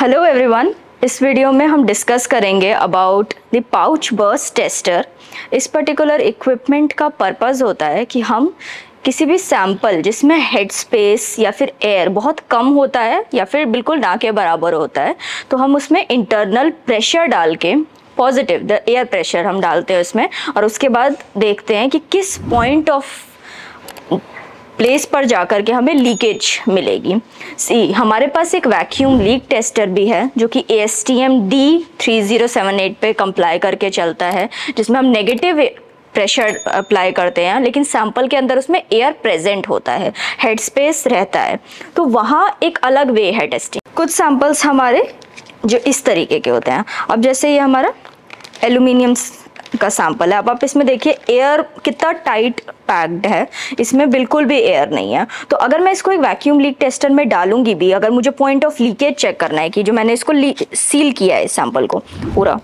Hello everyone, इस video में हम डिस्कस करेंगे about the pouch burst tester. इस पर्टिकुलर इक्विपमेंट का पर्पस होता है कि हम किसी भी सैंपल जिसमें हेड स्पेस या फिर एयर बहुत कम होता है या फिर बिल्कुल ना के बराबर होता है, तो हम उसमें इंटरनल प्रेशर डाल के पॉजिटिव द एयर प्रेशर हम डालते हैं उसमें, और उसके बाद देखते हैं कि किस पॉइंट ऑफ प्लेस पर जाकर के हमें लीकेज मिलेगी। हमारे पास एक वैक्यूम लीक टेस्टर भी है जो कि ASTM D3078 पे कंप्लाई करके चलता है, जिसमें हम नेगेटिव प्रेशर अप्लाई करते हैं लेकिन सैंपल के अंदर उसमें एयर प्रेजेंट होता है, हेड स्पेस रहता है, तो वहाँ एक अलग वे है टेस्टिंग। कुछ सैंपल्स हमारे जो इस तरीके के होते हैं। अब जैसे ये हमारा एल्यूमिनियम का सैंपल है, अब आप इसमें देखिए एयर कितना टाइट पैक्ड है, इसमें बिल्कुल भी एयर नहीं है। तो अगर मैं इसको एक वैक्यूम लीक टेस्टर में डालूंगी भी, अगर मुझे पॉइंट ऑफ लीकेज चेक करना है कि जो मैंने इसको सील किया है इस सैंपल को पूरा,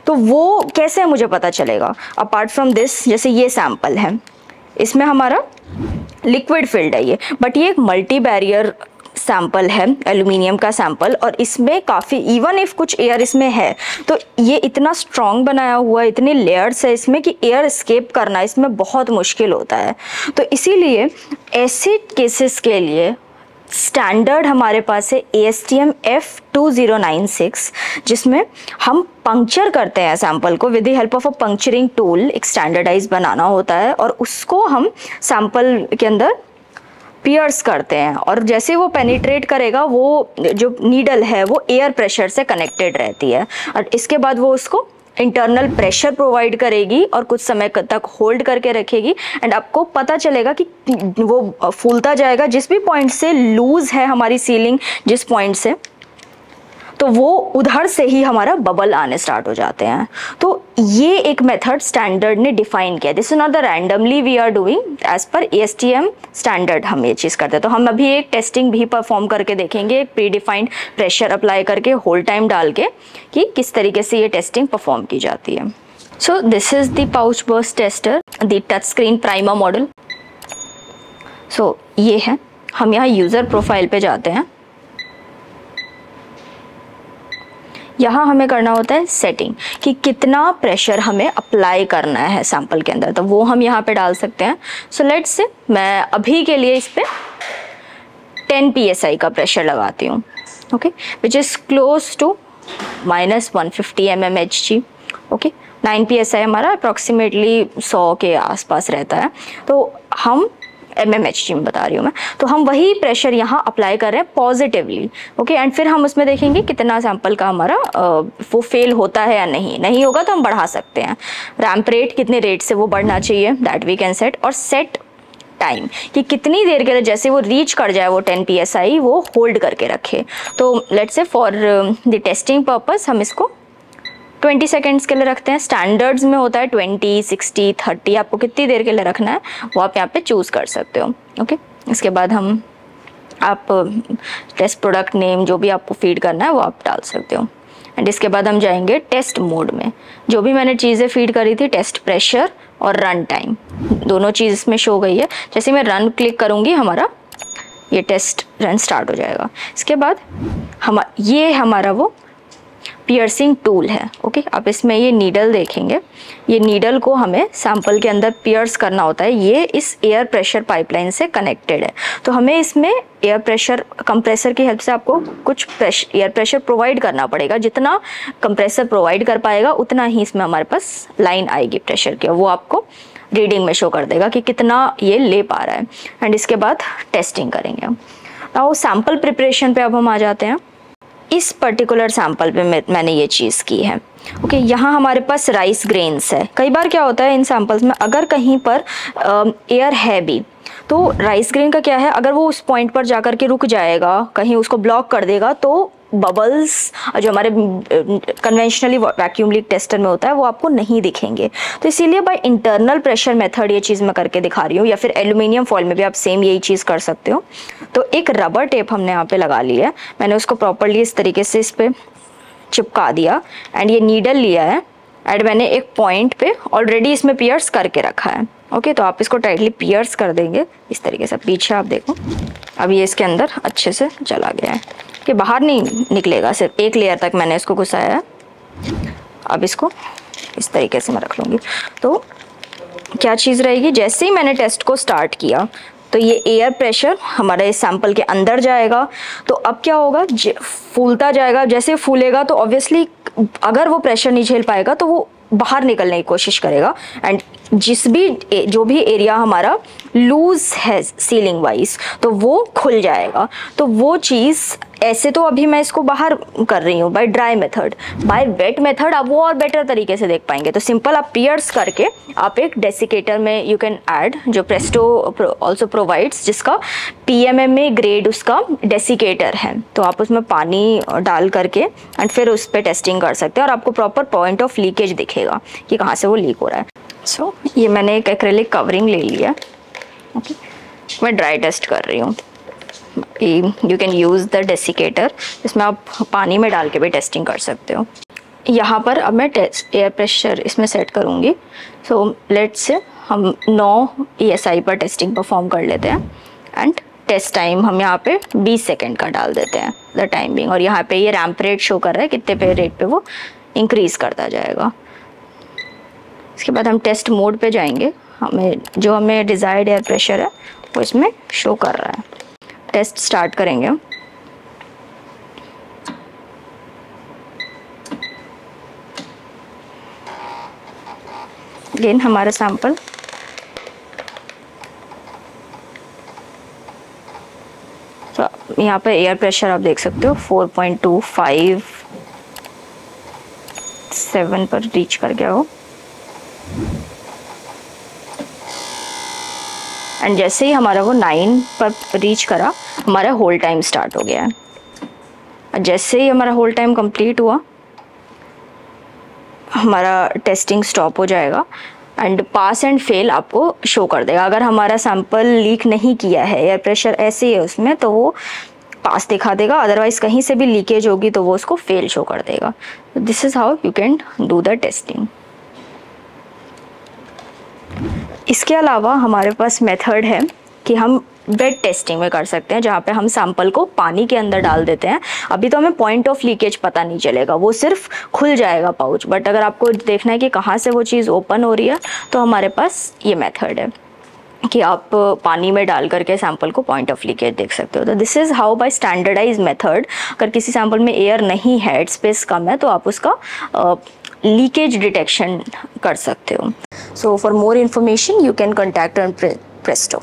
तो वो कैसे मुझे पता चलेगा। अपार्ट फ्रॉम दिस, जैसे ये सैंपल है, इसमें हमारा लिक्विड फिल्ड है ये, बट ये एक मल्टी बैरियर सैंपल है, एल्यूमिनियम का सैंपल, और इसमें काफ़ी इवन इफ कुछ एयर इसमें है तो ये इतना स्ट्रॉन्ग बनाया हुआ है, इतने लेयर्स है इसमें कि एयर एस्केप करना इसमें बहुत मुश्किल होता है। तो इसीलिए ऐसे केसेस के लिए स्टैंडर्ड हमारे पास है ASTM F2096, जिसमें हम पंक्चर करते हैं सैंपल को with the help of a puncturing tool. एक स्टैंडर्डाइज बनाना होता है और उसको हम सैंपल के अंदर पियर्स करते हैं, और जैसे वो पेनिट्रेट करेगा, वो जो नीडल है वो एयर प्रेशर से कनेक्टेड रहती है, और इसके बाद वो उसको इंटरनल प्रेशर प्रोवाइड करेगी और कुछ समय तक होल्ड करके रखेगी, एंड आपको पता चलेगा कि वो फूलता जाएगा जिस भी पॉइंट से लूज है हमारी सीलिंग, जिस पॉइंट से, तो वो उधर से ही हमारा बबल आने स्टार्ट हो जाते हैं। तो ये एक मेथड स्टैंडर्ड ने डिफाइन किया। This is not the randomly we are doing, as per ASTM standard हम ये चीज़ करते हैं। तो हम अभी एक टेस्टिंग भी परफॉर्म करके देखेंगे, एक प्री डिफाइंड प्रेशर अप्लाई करके होल्ड टाइम डाल के, कि किस तरीके से ये टेस्टिंग परफॉर्म की जाती है। So this is the pouch burst tester, the touch screen primer model. So ये है, हम यहाँ यूज़र प्रोफाइल पे जाते हैं। यहाँ हमें करना होता है सेटिंग कि कितना प्रेशर हमें अप्लाई करना है सैंपल के अंदर, तो वो हम यहाँ पे डाल सकते हैं। सो लेट्स से मैं अभी के लिए इस पे 10 PSI का प्रेशर लगाती हूँ, okay, which is close to -150 mmHg, okay. 9 PSI हमारा अप्रॉक्सीमेटली 100 के आसपास रहता है, तो हम mmHg में बता रही हूँ मैं, तो हम वही प्रेशर यहाँ अप्लाई कर रहे हैं पॉजिटिवली, ओके। एंड फिर हम उसमें देखेंगे कितना सैंपल का हमारा वो फेल होता है या नहीं होगा तो हम बढ़ा सकते हैं। रैंप रेट कितने रेट से वो बढ़ना चाहिए, दैट वी कैन सेट, और सेट टाइम कि कितनी देर के लिए, जैसे वो रीच कर जाए वो 10 PSI, वो होल्ड करके रखे। तो let's say for the testing purpose हम इसको 20 सेकेंड्स के लिए रखते हैं। स्टैंडर्ड्स में होता है 20, 60, 30, आपको कितनी देर के लिए रखना है वो आप यहाँ पे चूज़ कर सकते हो, ओके। इसके बाद आप टेस्ट प्रोडक्ट नेम जो भी आपको फीड करना है वो आप डाल सकते हो, एंड इसके बाद हम जाएंगे टेस्ट मोड में। जो भी मैंने चीज़ें फीड करी थी, टेस्ट प्रेशर और रन टाइम, दोनों चीज़ इसमें शो गई है। जैसे मैं रन क्लिक करूँगी, हमारा ये टेस्ट रन स्टार्ट हो जाएगा। इसके बाद ये हमारा वो पियर्सिंग टूल है, ओके। आप इसमें ये नीडल देखेंगे, ये नीडल को हमें सैंपल के अंदर पियर्स करना होता है। ये इस एयर प्रेशर पाइपलाइन से कनेक्टेड है, तो हमें इसमें एयर प्रेशर कंप्रेसर की हेल्प से आपको कुछ एयर प्रेशर प्रोवाइड करना पड़ेगा। जितना कंप्रेसर प्रोवाइड कर पाएगा उतना ही इसमें हमारे पास लाइन आएगी प्रेशर की, वो आपको रीडिंग में शो कर देगा कि कितना ये ले पा रहा है। एंड इसके बाद टेस्टिंग करेंगे। अब सैंपल प्रिपरेशन पे अब हम आ जाते हैं। इस पर्टिकुलर सैंपल पे मैंने ये चीज़ की है, ओके। यहाँ हमारे पास राइस ग्रेन्स है। कई बार क्या होता है इन सैंपल्स में, अगर कहीं पर एयर है भी, तो राइस ग्रेन का क्या है, अगर वो उस पॉइंट पर जाकर के रुक जाएगा, कहीं उसको ब्लॉक कर देगा, तो बबल्स जो हमारे कन्वेंशनली वैक्यूम लीक टेस्टर में होता है वो आपको नहीं दिखेंगे। तो इसीलिए बाय इंटरनल प्रेशर मेथड ये चीज़ मैं करके दिखा रही हूँ, या फिर एल्यूमिनियम फॉइल में भी आप सेम यही चीज़ कर सकते हो। तो एक रबर टेप हमने यहाँ पे लगा लिया है, मैंने उसको प्रॉपरली इस तरीके से इस पर चिपका दिया, एंड ये नीडल लिया है, एंड मैंने एक पॉइंट पे ऑलरेडी इसमें पियर्स करके रखा है, ओके। तो आप इसको टाइटली पियर्स कर देंगे इस तरीके से। पीछे आप देखो, अब ये इसके अंदर अच्छे से चला गया है, कि बाहर नहीं निकलेगा, सिर्फ एक लेयर तक मैंने इसको घुसाया है। अब इसको इस तरीके से मैं रख लूँगी। तो क्या चीज़ रहेगी, जैसे ही मैंने टेस्ट को स्टार्ट किया तो ये एयर प्रेशर हमारे सैंपल के अंदर जाएगा। तो अब क्या होगा, फूलता जाएगा। जैसे फूलेगा तो ऑब्वियसली अगर वो प्रेशर नहीं झेल पाएगा तो वो बाहर निकलने की कोशिश करेगा, एंड जो भी एरिया हमारा लूज है सीलिंग वाइज तो वो खुल जाएगा। तो वो चीज़ ऐसे तो अभी मैं इसको बाहर कर रही हूँ by dry method, by weight method आप वो और बेटर तरीके से देख पाएंगे। तो सिंपल आप पियर्स करके आप एक डेसिकेटर में यू कैन ऐड, जो प्रेस्टो ऑल्सो प्रोवाइड्स, जिसका PMMA ग्रेड उसका डेसिकेटर है। तो आप उसमें पानी डाल करके एंड फिर उस पर टेस्टिंग कर सकते हैं और आपको प्रॉपर पॉइंट ऑफ लीकेज दिखेगा कि कहाँ से वो लीक हो रहा है। सो ये मैंने एक एक्रेलिक कवरिंग ले लिया। ओके, मैं ड्राई टेस्ट कर रही हूँ। You can use the desiccator, इसमें आप पानी में डाल के भी टेस्टिंग कर सकते हो। यहाँ पर अब मैं एयर प्रेशर इसमें सेट करूँगी। सो लेट्स से हम 9 ESI पर टेस्टिंग परफॉर्म कर लेते हैं एंड टेस्ट टाइम हम यहाँ पे 20 सेकेंड का डाल देते हैं द टाइमिंग। और यहाँ पे ये रैंप रेट शो कर रहा है कितने पे रेट पे वो इंक्रीज़ करता जाएगा। इसके बाद हम टेस्ट मोड पे जाएंगे। हमें डिज़ायर्ड एयर प्रेशर है वो इसमें शो कर रहा है। टेस्ट स्टार्ट करेंगे। अगेन हमारा सैंपल तो यहाँ पे एयर प्रेशर आप देख सकते हो 4.257 पर रीच कर गया हो। एंड जैसे ही हमारा वो 9 पर रीच करा, हमारा होल टाइम स्टार्ट हो गया है। और जैसे ही हमारा होल टाइम कंप्लीट हुआ, हमारा टेस्टिंग स्टॉप हो जाएगा एंड पास एंड फेल आपको शो कर देगा। अगर हमारा सैंपल लीक नहीं किया है, एयर प्रेशर ऐसे ही है उसमें, तो वो पास दिखा देगा। अदरवाइज कहीं से भी लीकेज होगी तो वो उसको फेल शो कर देगा। This is how you can do the testing. इसके अलावा हमारे पास मेथड है कि हम वेट टेस्टिंग में कर सकते हैं, जहाँ पे हम सैंपल को पानी के अंदर डाल देते हैं। अभी तो हमें पॉइंट ऑफ लीकेज पता नहीं चलेगा, वो सिर्फ खुल जाएगा पाउच। बट अगर आपको देखना है कि कहाँ से वो चीज़ ओपन हो रही है, तो हमारे पास ये मेथड है कि आप पानी में डाल करके सैंपल को पॉइंट ऑफ लीकेज देख सकते हो। तो this is how by standardize method, अगर किसी सैंपल में एयर नहीं है, हेड स्पेस कम है, तो आप उसका लीकेज डिटेक्शन कर सकते हो। So for more information you can contact on Presto.